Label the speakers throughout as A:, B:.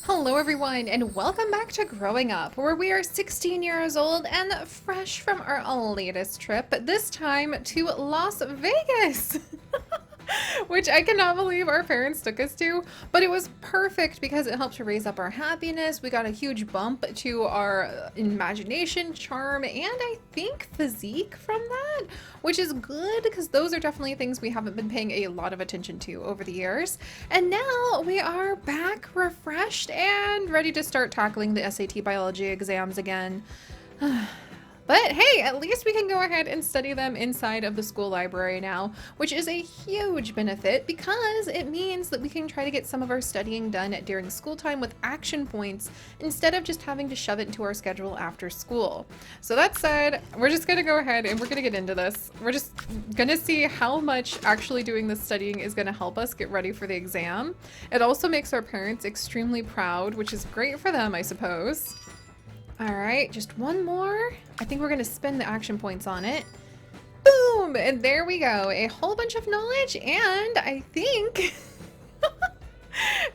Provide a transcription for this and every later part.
A: Hello everyone and welcome back to Growing Up, where we are 16 years old and fresh from our latest trip, this time to Las Vegas. Which I cannot believe our parents took us to, but it was perfect because it helped to raise up our happiness. We got a huge bump to our imagination, charm, and I think physique from that, which is good because those are definitely things we haven't been paying a lot of attention to over the years. And now we are back refreshed and ready to start tackling the SAT biology exams again. But hey, at least we can go ahead and study them inside of the school library now, which is a huge benefit because it means that we can try to get some of our studying done during school time with action points instead of just having to shove it into our schedule after school. So that said, we're just going to go ahead and we're going to get into this. We're just going to see how much actually doing this studying is going to help us get ready for the exam. It also makes our parents extremely proud, which is great for them, I suppose. All right, just one more. I think we're gonna spend the action points on it. Boom! And there we go. A whole bunch of knowledge, and I think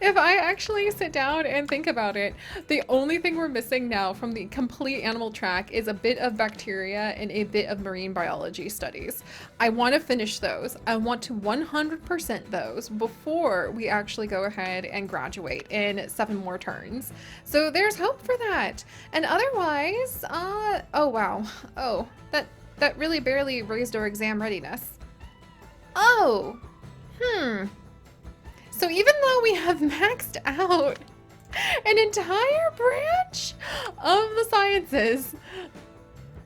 A: if I actually sit down and think about it, the only thing we're missing now from the complete animal track is a bit of bacteria and a bit of marine biology studies. I want to finish those. I want to 100% those before we actually go ahead and graduate in 7 more turns. So there's hope for that. And otherwise, oh wow. Oh, that really barely raised our exam readiness. Oh, So even though we have maxed out an entire branch of the sciences,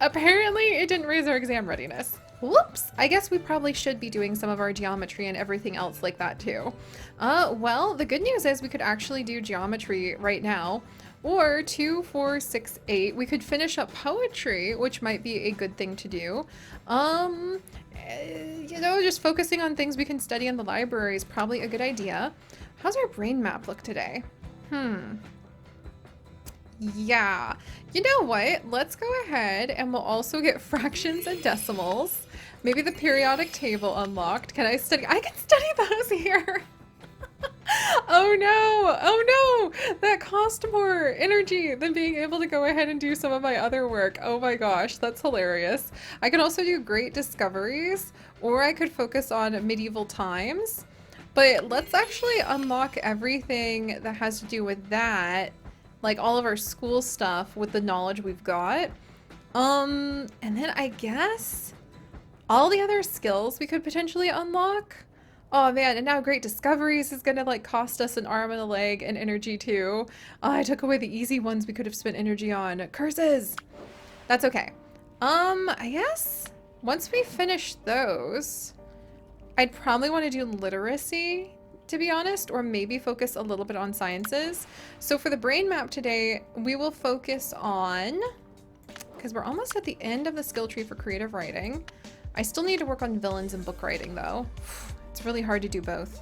A: apparently it didn't raise our exam readiness. Whoops! I guess we probably should be doing some of our geometry and everything else like that too. Well, the good news is we could actually do geometry right now. Or 2, 4, 6, 8. We could finish up poetry, which might be a good thing to do. You know, just focusing on things we can study in the library is probably a good idea. How's our brain map look today? Yeah. You know what? Let's go ahead and we'll also get fractions and decimals. Maybe the periodic table unlocked. Can I study? I can study those here. Oh no! Oh no! That cost more energy than being able to go ahead and do some of my other work. Oh my gosh, that's hilarious. I could also do great discoveries, or I could focus on medieval times. But let's actually unlock everything that has to do with that, like all of our school stuff with the knowledge we've got. And then I guess all the other skills we could potentially unlock. Oh man, and now Great Discoveries is gonna like cost us an arm and a leg and energy too. I took away the easy ones we could have spent energy on. Curses! That's okay. I guess once we finish those, I'd probably want to do literacy, to be honest, or maybe focus a little bit on sciences. So for the brain map today, we will focus on, because we're almost at the end of the skill tree for creative writing. I still need to work on villains and book writing though. It's really hard to do both.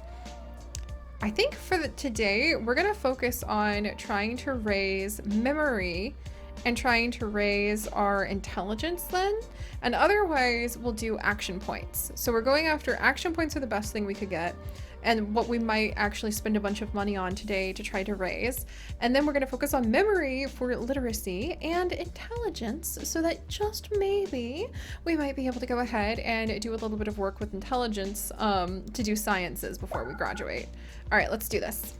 A: I think for today, we're gonna focus on trying to raise memory and trying to raise our intelligence then. And otherwise, we'll do action points. So we're going after action points are the best thing we could get and what we might actually spend a bunch of money on today to try to raise. And then we're gonna focus on memory for literacy and intelligence so that just maybe we might be able to go ahead and do a little bit of work with intelligence to do sciences before we graduate. All right, let's do this.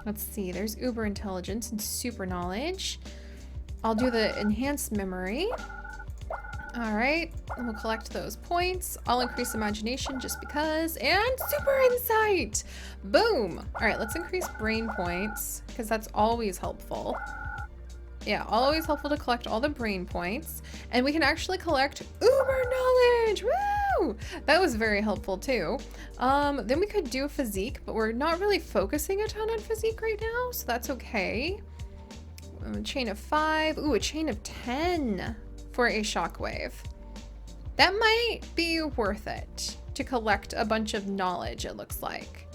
A: Let's see, there's uber intelligence and super knowledge. I'll do the enhanced memory. All right, and we'll collect those points. I'll increase imagination just because, and super insight. Boom. All right, let's increase brain points because that's always helpful. Yeah, always helpful to collect all the brain points. And we can actually collect uber knowledge. Woo! That was very helpful too. Then we could do physique, but we're not really focusing a ton on physique right now, so that's okay. A chain of 5. Ooh, a chain of 10. For a shockwave. That might be worth it to collect a bunch of knowledge, it looks like.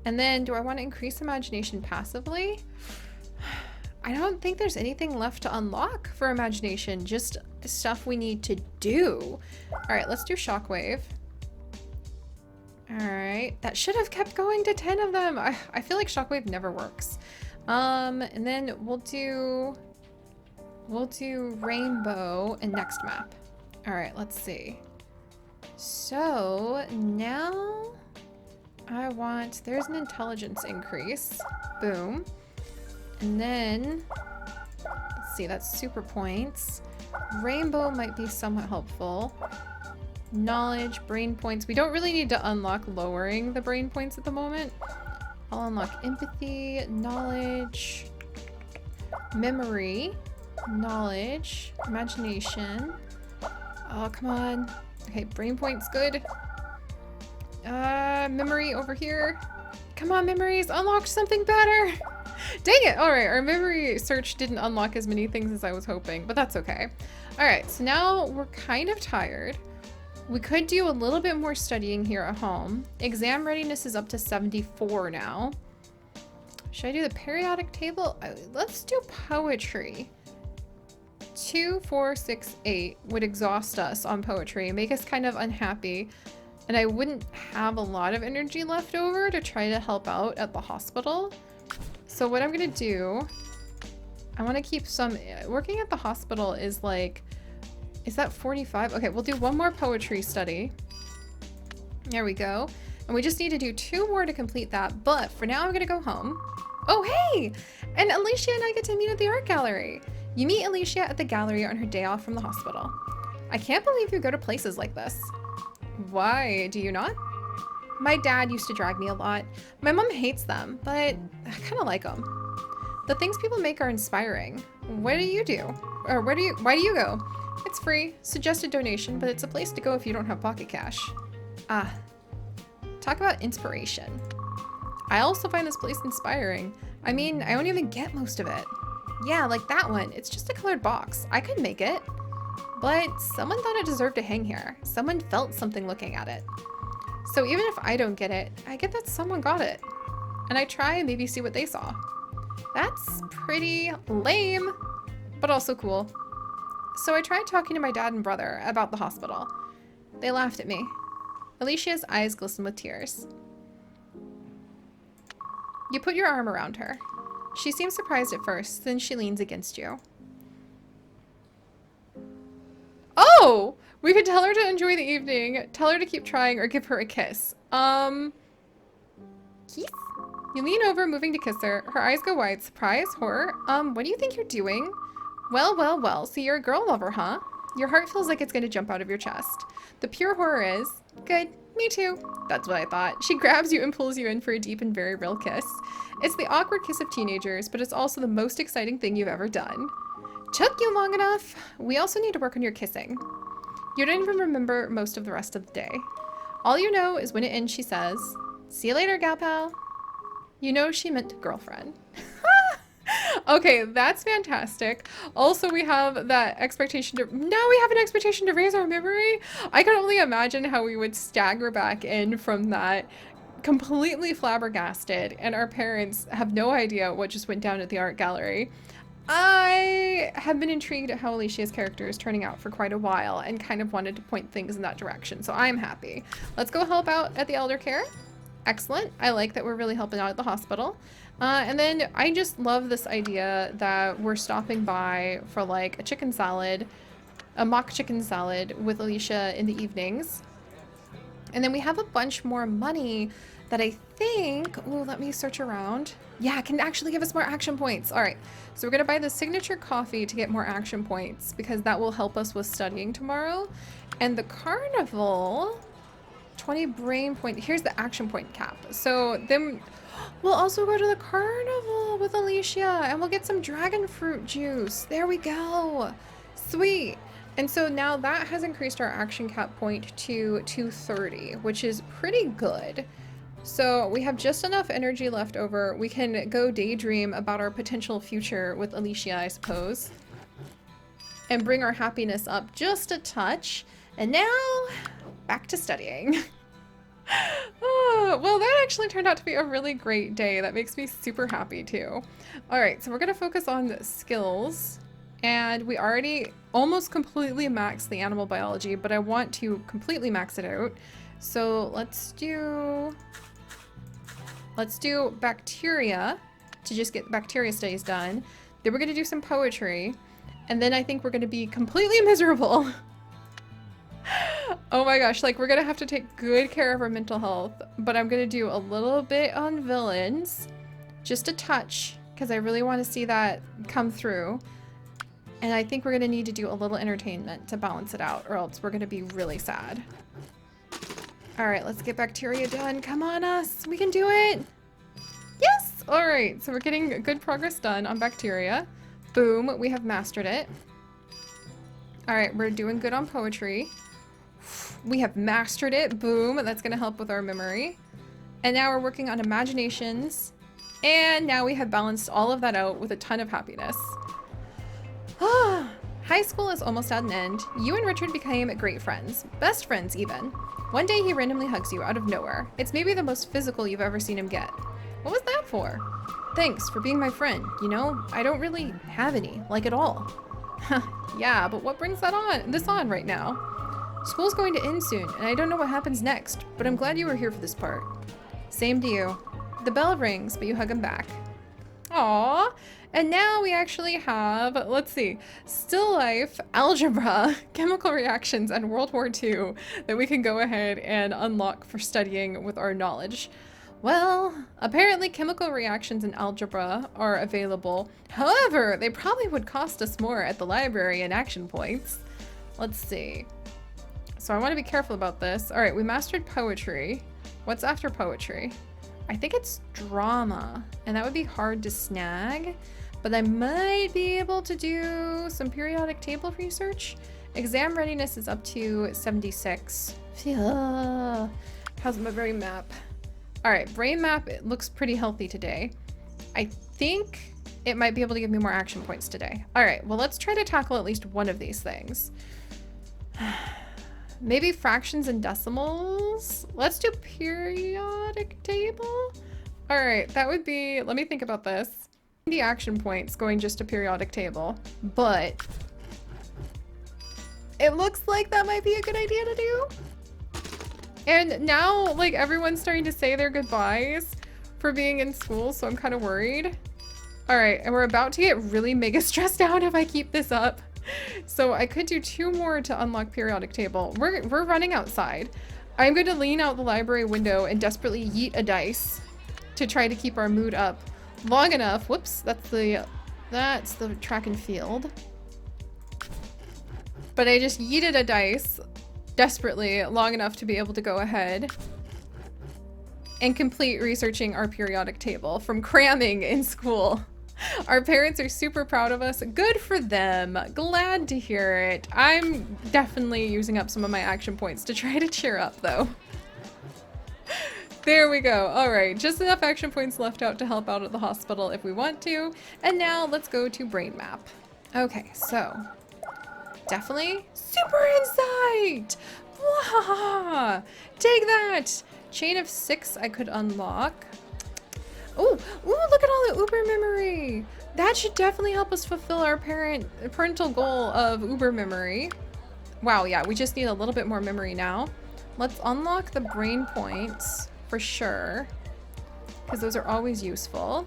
A: And then do I want to increase imagination passively? I don't think there's anything left to unlock for imagination, just stuff we need to do. All right, let's do shockwave. All right, that should have kept going to 10 of them. I feel like shockwave never works. And then we'll do rainbow and next map. All right, let's see. So now there's an intelligence increase. Boom. And then, let's see, that's super points. Rainbow might be somewhat helpful. Knowledge, brain points. We don't really need to unlock lowering the brain points at the moment. I'll unlock empathy, knowledge, memory, knowledge, imagination. Oh, come on. Okay, brain points, good. Memory over here. Come on, memories, unlock something better. Dang it! Alright, our memory search didn't unlock as many things as I was hoping, but that's okay. Alright, so now we're kind of tired. We could do a little bit more studying here at home. Exam readiness is up to 74 now. Should I do the periodic table? Let's do poetry. 2, 4, 6, 8 would exhaust us on poetry, make us kind of unhappy. And I wouldn't have a lot of energy left over to try to help out at the hospital. So what I'm gonna do, I wanna keep some, working at the hospital is like, is that 45? Okay, we'll do one more poetry study. There we go. And we just need to do 2 more to complete that. But for now, I'm gonna go home. Oh, hey! And Alicia and I get to meet at the art gallery. You meet Alicia at the gallery on her day off from the hospital. I can't believe you go to places like this. Why, do you not? My dad used to drag me a lot. My mom hates them, but I kind of like them. The things people make are inspiring. What do you do? Or why do you go? It's free, suggested donation, but it's a place to go if you don't have pocket cash. Ah, talk about inspiration. I also find this place inspiring. I mean, I don't even get most of it. Yeah, like that one. It's just a colored box. I could make it. But someone thought it deserved to hang here. Someone felt something looking at it. So even if I don't get it, I get that someone got it. And I try and maybe see what they saw. That's pretty lame, but also cool. So I tried talking to my dad and brother about the hospital. They laughed at me. Alicia's eyes glisten with tears. You put your arm around her. She seems surprised at first, then she leans against you. Oh! We could tell her to enjoy the evening, tell her to keep trying, or give her a kiss. Kiss? You lean over, moving to kiss her. Her eyes go wide. Surprise? Horror? What do you think you're doing? Well, well, well, so you're a girl lover, huh? Your heart feels like it's gonna jump out of your chest. The pure horror is, good, me too. That's what I thought. She grabs you and pulls you in for a deep and very real kiss. It's the awkward kiss of teenagers, but it's also the most exciting thing you've ever done. Took you long enough. We also need to work on your kissing. You don't even remember most of the rest of the day. All you know is when it ends, she says, see you later, gal pal. You know she meant girlfriend. Okay, that's fantastic. Also, we have that expectation to, now we have an expectation to raise our memory. I can only imagine how we would stagger back in from that completely flabbergasted, and our parents have no idea what just went down at the art gallery. I have been intrigued at how Alicia's character is turning out for quite a while and kind of wanted to point things in that direction, so I'm happy. Let's go help out at the elder care. Excellent. I like that we're really helping out at the hospital. And then I just love this idea that we're stopping by for like a chicken salad, a mock chicken salad with Alicia in the evenings. And then we have a bunch more money that I think, oh, let me search around. Yeah, can actually give us more action points. All right, so we're gonna buy the signature coffee to get more action points because that will help us with studying tomorrow. And the carnival, 20 brain point, here's the action point cap. So then we'll also go to the carnival with Alicia and we'll get some dragon fruit juice. There we go. Sweet. And so now that has increased our action cap point to 230, which is pretty good. So we have just enough energy left over. We can go daydream about our potential future with Alicia, I suppose, and bring our happiness up just a touch. And now back to studying. Oh, well, that actually turned out to be a really great day. That makes me super happy too. All right, so we're gonna focus on skills. And we already almost completely maxed the animal biology, but I want to completely max it out. So let's do bacteria. to just get bacteria studies done. Then we're going to do some poetry. And then I think we're going to be completely miserable. Oh my gosh, like we're going to have to take good care of our mental health. But I'm going to do a little bit on villains. Just a touch, because I really want to see that come through. And I think we're going to need to do a little entertainment to balance it out, or else we're going to be really sad. All right, let's get bacteria done. Come on, us. We can do it. Yes. All right, so we're getting good progress done on bacteria. Boom, we have mastered it. All right, we're doing good on poetry. We have mastered it. Boom, that's going to help with our memory. And now we're working on imaginations. And now we have balanced all of that out with a ton of happiness. High school is almost at an end. You and Richard became great friends. Best friends, even. One day he randomly hugs you out of nowhere. It's maybe the most physical you've ever seen him get. What was that for? Thanks for being my friend. You know, I don't really have any, like at all. Yeah, but what brings this on right now? School's going to end soon, and I don't know what happens next, but I'm glad you were here for this part. Same to you. The bell rings, but you hug him back. Aww. And now we actually have, let's see, still life, algebra, chemical reactions, and World War II that we can go ahead and unlock for studying with our knowledge. Well, apparently chemical reactions and algebra are available. However, they probably would cost us more at the library in action points. Let's see. So I want to be careful about this. All right, we mastered poetry. What's after poetry? I think it's drama, and that would be hard to snag, but I might be able to do some periodic table research. Exam readiness is up to 76. How's my brain map? All right, brain map, it looks pretty healthy today. I think it might be able to give me more action points today. All right, well, let's try to tackle at least one of these things. Maybe fractions and decimals. Let's do periodic table. All right, that would be, let me think about this. The action points going just to periodic table, but it looks like that might be a good idea to do. And now, like, everyone's starting to say their goodbyes for being in school, so I'm kind of worried. All right, and we're about to get really mega stressed out if I keep this up. So I could do 2 more to unlock periodic table. We're running outside. I'm going to lean out the library window and desperately yeet a dice to try to keep our mood up long enough. Whoops, that's the track and field. But I just yeeted a dice desperately long enough to be able to go ahead and complete researching our periodic table from cramming in school. Our parents are super proud of us. Good for them. Glad to hear it. I'm definitely using up some of my action points to try to cheer up though. There we go. All right, just enough action points left out to help out at the hospital if we want to. And now let's go to brain map. Okay, so definitely super insight. Blah. Take that. Chain of 6 I could unlock. Ooh, look at all the Uber memory. That should definitely help us fulfill our parental goal of Uber memory. Wow, yeah, we just need a little bit more memory now. Let's unlock the brain points for sure, because those are always useful.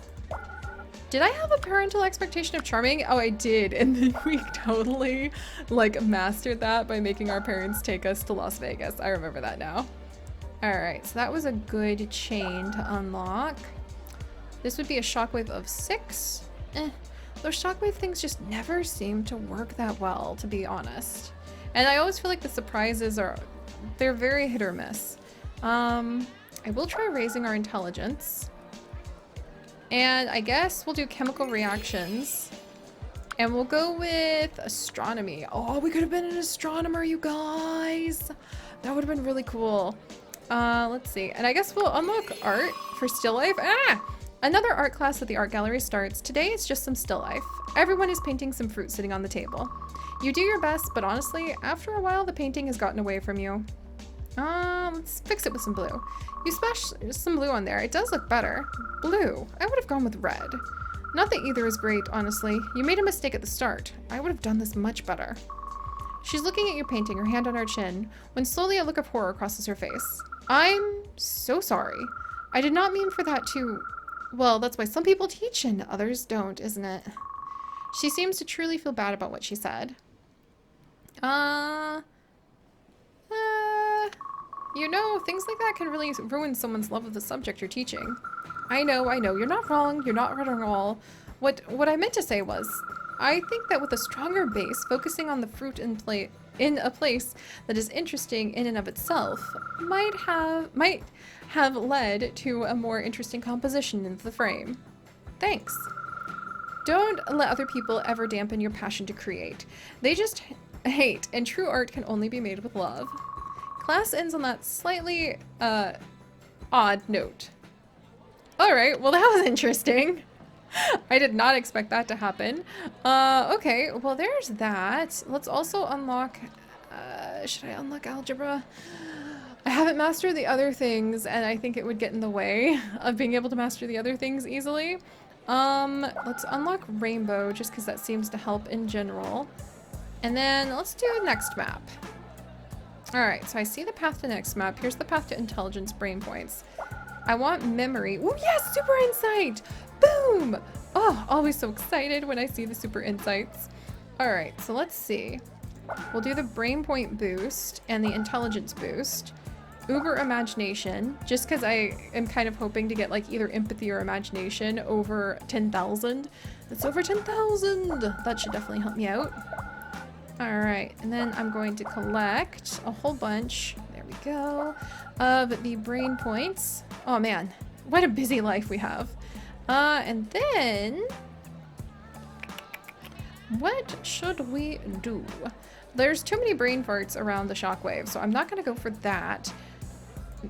A: Did I have a parental expectation of charming? Oh, I did, and then we totally like mastered that by making our parents take us to Las Vegas. I remember that now. All right, so that was a good chain to unlock. This would be a shockwave of 6. Those shockwave things just never seem to work that well, to be honest. And I always feel like the surprises they're very hit or miss. I will try raising our intelligence. And I guess we'll do chemical reactions. And we'll go with astronomy. Oh, we could have been an astronomer, you guys. That would have been really cool. Let's see. And I guess we'll unlock art for still life. Another art class at the art gallery starts. Today it's just some still life. Everyone is painting some fruit sitting on the table. You do your best, but honestly, after a while the painting has gotten away from you. Let's fix it with some blue. You splash some blue on there. It does look better. Blue. I would have gone with red. Not that either is great, honestly. You made a mistake at the start. I would have done this much better. She's looking at your painting, her hand on her chin, when slowly a look of horror crosses her face. I'm so sorry. I did not mean for that to... Well, that's why some people teach and others don't, isn't it? She seems to truly feel bad about what she said. Uh, uh, things like that can really ruin someone's love of the subject you're teaching. I know, you're not wrong, you're not right at all. What I meant to say was, I think that with a stronger base, focusing on the fruit in a place that is interesting in and of itself, might have led to a more interesting composition in the frame. Thanks. Don't let other people ever dampen your passion to create. They just hate, and true art can only be made with love. Class ends on that slightly, odd note. Alright, well that was interesting. I did not expect that to happen. Okay, well there's that. Let's also unlock, should I unlock algebra? I haven't mastered the other things, and I think it would get in the way of being able to master the other things easily. Let's unlock rainbow, just because that seems to help in general. And then let's do next map. Alright, so I see the path to next map. Here's the path to intelligence brain points. I want memory. Ooh, yes, super insight! Boom! Oh, always so excited when I see the super insights. Alright, so let's see. We'll do the brain point boost and the intelligence boost. Uber imagination, just because I am kind of hoping to get like either empathy or imagination over 10,000. It's over 10,000! That should definitely help me out. Alright, and then I'm going to collect a whole bunch, there we go, of the brain points. Oh man, what a busy life we have. And then, what should we do? There's too many brain farts around the shockwave, so I'm not gonna go for that.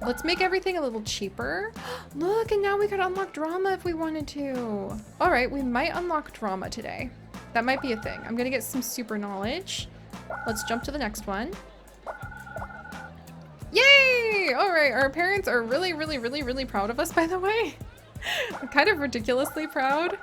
A: Let's make everything a little cheaper. Look, and now we could unlock drama if we wanted to. All right, we might unlock drama today. That might be a thing. I'm gonna get some super knowledge. Let's jump to the next one. Yay! All right, our parents are really, really, really, really proud of us, by the way. I'm kind of ridiculously proud.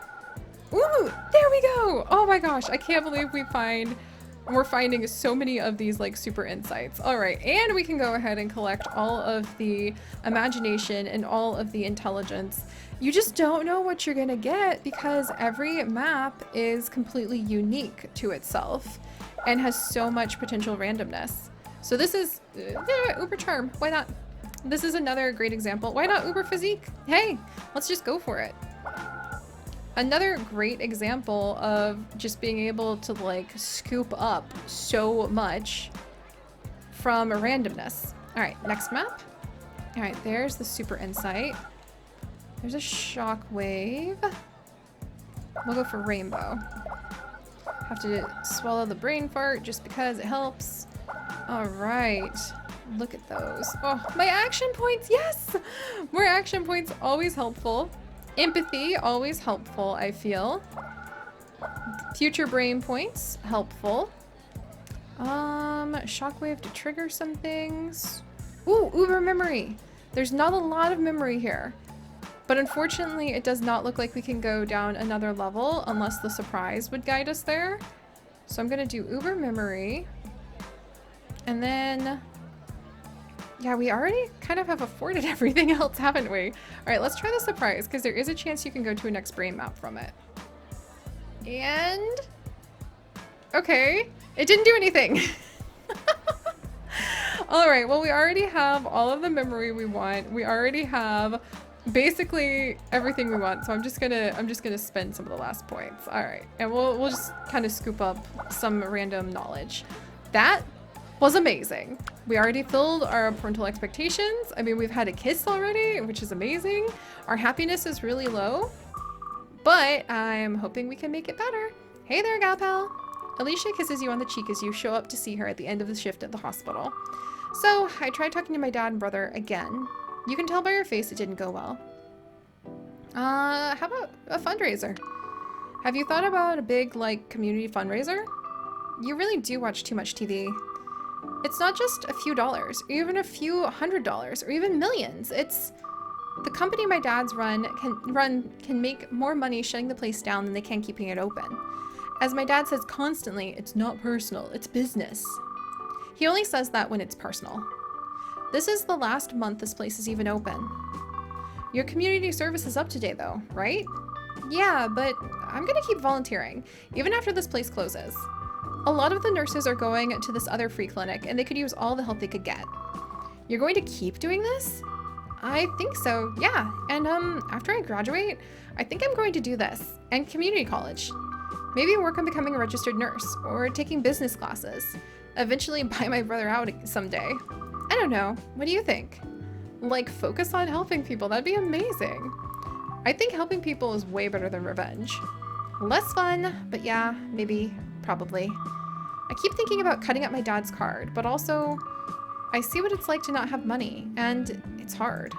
A: Ooh, there we go. Oh my gosh, I can't believe we're finding so many of these like super insights. All right, and we can go ahead and collect all of the imagination and all of the intelligence. You just don't know what you're gonna get because every map is completely unique to itself and has so much potential randomness. So this is Uber Charm, why not? This is another great example. Why not Uber Physique? Hey, let's just go for it. Another great example of just being able to like scoop up so much from randomness. All right, next map. All right, there's the super insight. There's a shockwave. We'll go for rainbow. Have to swallow the brain fart just because it helps. All right, look at those. Oh, my action points, yes! More action points, always helpful. Empathy, always helpful, I feel. Future brain points, helpful. Shockwave to trigger some things. Ooh, Uber memory. There's not a lot of memory here. But unfortunately, it does not look like we can go down another level unless the surprise would guide us there. So I'm gonna do Uber memory. And then, yeah, we already kind of have afforded everything else, haven't we? All right, let's try the surprise, because there is a chance you can go to a next brain map from it. And, okay, it didn't do anything. All right, well, we already have all of the memory we want. We already have basically everything we want. So I'm just gonna spend some of the last points. All right, and we'll just kind of scoop up some random knowledge. That was amazing. We already filled our parental expectations. I mean, we've had a kiss already, which is amazing. Our happiness is really low, but I'm hoping we can make it better. Hey there, gal pal. Alicia kisses you on the cheek as you show up to see her at the end of the shift at the hospital. So I tried talking to my dad and brother again. You can tell by your face it didn't go well. How about a fundraiser? Have you thought about a big, like, community fundraiser? You really do watch too much TV. It's not just a few dollars, or even a few $100s, or even millions. It's the company my dad's can make more money shutting the place down than they can keeping it open. As my dad says constantly, it's not personal, it's business. He only says that when it's personal. This is the last month this place is even open. Your community service is up to date though, right? Yeah, but I'm gonna keep volunteering, even after this place closes. A lot of the nurses are going to this other free clinic and they could use all the help they could get. You're going to keep doing this? I think so, yeah. And after I graduate, I think I'm going to do this, and community college. Maybe work on becoming a registered nurse, or taking business classes. Eventually buy my brother out someday. I don't know, what do you think? Like, focus on helping people, that'd be amazing. I think helping people is way better than revenge. Less fun, but yeah, maybe, probably. I keep thinking about cutting up my dad's card, but also, I see what it's like to not have money, and it's hard.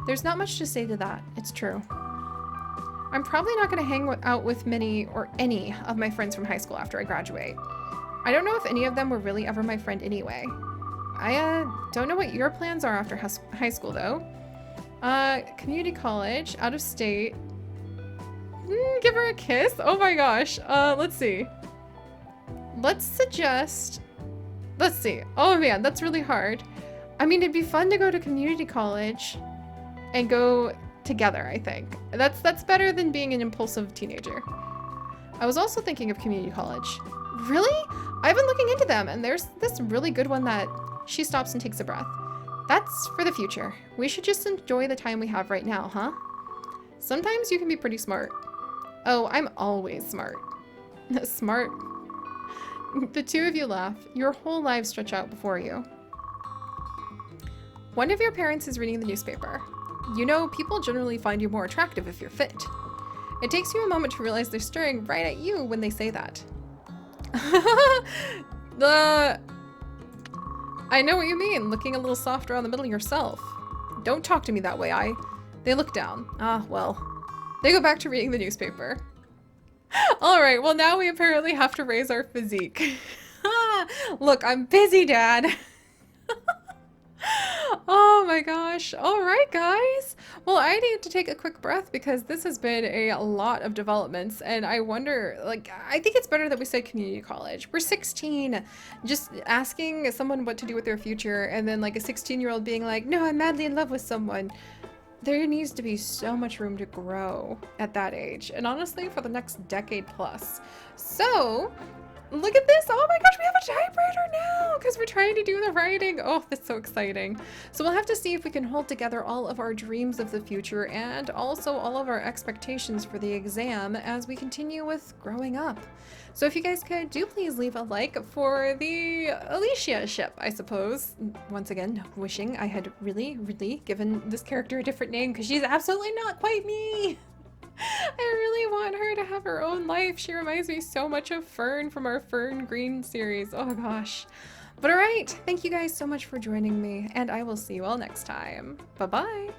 A: There's not much to say to that, it's true. I'm probably not going to hang out with many or any of my friends from high school after I graduate. I don't know if any of them were really ever my friend anyway. I don't know what your plans are after high school though. Community college, out of state. Give her a kiss? Oh my gosh. Let's see. Let's see. Oh man, that's really hard. I mean, it'd be fun to go to community college and go together, I think. That's better than being an impulsive teenager. I was also thinking of community college. Really? I've been looking into them, and there's this really good one that she stops and takes a breath. That's for the future. We should just enjoy the time we have right now, huh? Sometimes you can be pretty smart. Oh, I'm always smart. Smart. The two of you laugh. Your whole lives stretch out before you. One of your parents is reading the newspaper. You know, people generally find you more attractive if you're fit. It takes you a moment to realize they're staring right at you when they say that. I know what you mean, looking a little softer on the middle yourself. Don't talk to me that way, They look down. Ah, well. They go back to reading the newspaper. Alright, well now we apparently have to raise our physique. Look, I'm busy, Dad. Oh my gosh. All right, guys. Well, I need to take a quick breath because this has been a lot of developments, and I wonder, like, I think it's better that we say community college. We're 16. Just asking someone what to do with their future, and then like a 16-year-old being like, no, I'm madly in love with someone. There needs to be so much room to grow at that age, and honestly, for the next decade plus. So, look at this. Oh my gosh, we have a typewriter now because we're trying to do the writing. Oh, that's so exciting. So we'll have to see if we can hold together all of our dreams of the future and also all of our expectations for the exam as we continue with growing up. So if you guys could, do please leave a like for the Alicia ship, I suppose. Once again, wishing I had really given this character a different name because she's absolutely not quite me. I really want her to have her own life. She reminds me so much of Fern from our Fern Green series. Oh gosh. But alright, thank you guys so much for joining me, and I will see you all next time. Bye-bye!